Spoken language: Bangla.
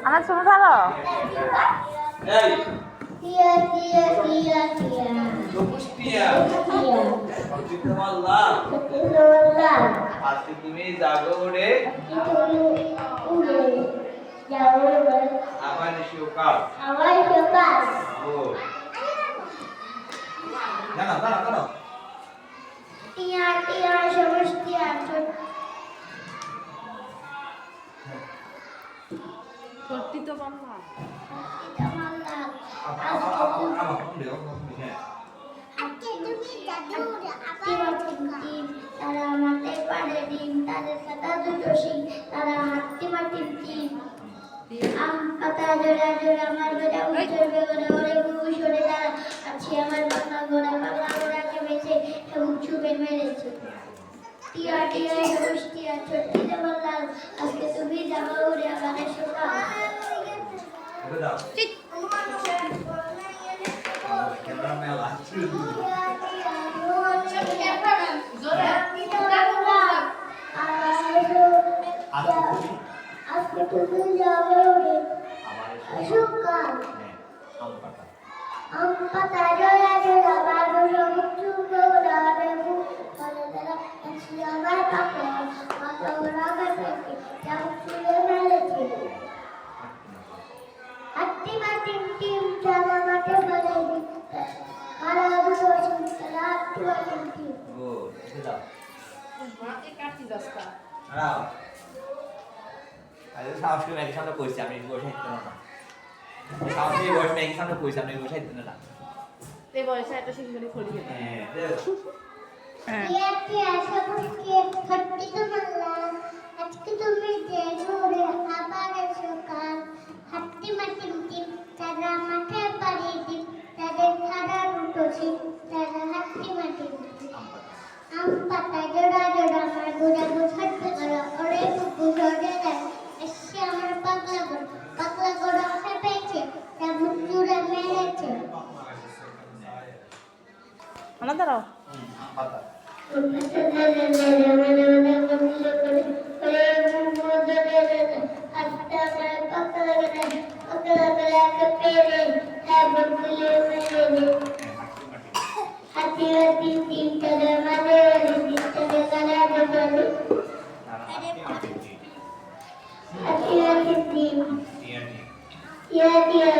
Anak semua salah. Tia. Aski তুমি জাগো ওরে আমার সকাল ও না টিয়া সমষ্টি আছে সত্যি তো বাবা তারা মাঠে পাড়ে ডিম তাদের সাদা দুটো শিং তারা হাঁটতে মাটির ডিম আম পাতা জোড়া আমার গোড়া উঠবে ওরে গুরু সরে তারা আছে আমার পাগলা গোড়াকে বেঁচে সবুজ ছুপে মেরেছে টিয়া সমষ্টিয়া ছোট্টি দেবলাল আজকে তুমি যাবো উড়ে আমাদের সকাল আজকে তুমি যাবে ওরে সকাল আম পাতা জোড়া বাবু সবুজ ছুপে ওড়াবে বলে তারা আছে আমার পাগলা গোড়াকে বেঁচে সবুজ ছুপে মেরেছে হাট্টি মাটির টিম জানা মাঠে বলে কারা দুটো শুনতলা হাট্টি মাটির টিম ও দাও মাকে কাটি দস্তা দাও আরে সাহস করে মেয়েকে সামনে কইছি আমি বসে থাকতে না সাহস করে বসে মেয়েকে সামনে কইছি আমি বসে থাকতে না এই বয়সে এত সুন্দরী খড়ি খেতে টিয়া সবুজকে হাট্টি তো মাল্লা আজকে তুমি যাবে ওরে আবার সকাল হাট্টি মাটির টিম তারা মাঠে পাড়ি ডিম তাদের খাড়া দুটো শিং তারা হাট্টি মাটির আম পাতা জোড়া আমার গোড়া ছাড়তে করা ওরে কুকু সরে দেয় এসে আমার পাগলা গোড়া পেয়েছে তা মুচুরে মেরেছে আনা দাঁড়াও Tia,